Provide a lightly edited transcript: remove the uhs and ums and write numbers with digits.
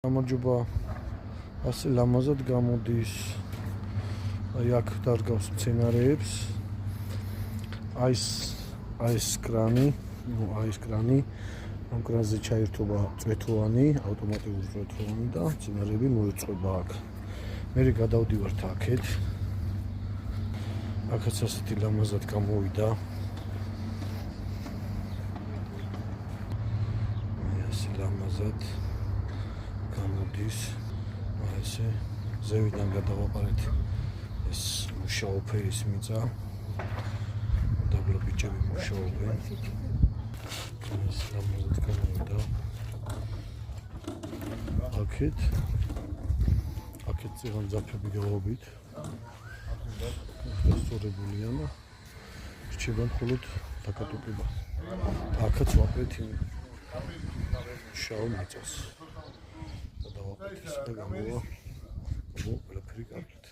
გამარჯობა. ასე ლამაზად გამოდის. აი აქ დარგავს მცენარეებს. ეს კრანი, ეს კრანი, ამ კრანზე ჩაერთობა წვეთოვანი, ავტომატიური წვეთოვანი და მცენარეები მოეწყობა აქ. მე გადავდივართ აქეთ. აქაც ასეთი ლამაზად გამოვიდა. ასე ლამაზად გამოდის. ესე ზევიდან გადავაყარეთ ეს მუშაო ფერის მიწა. დაბლა ბიჭები მუშაობენ. ეს ლამაზად გამოვიდა. აქეთ წიღან ძაფები გაობით. დასწორებულია და რჩება მხოლოდ დაკატუკება. აქაც ვაკეთეთ მუშაო მიწას. გადავაყარეთ და გამოვა ყველაფერი კარგად.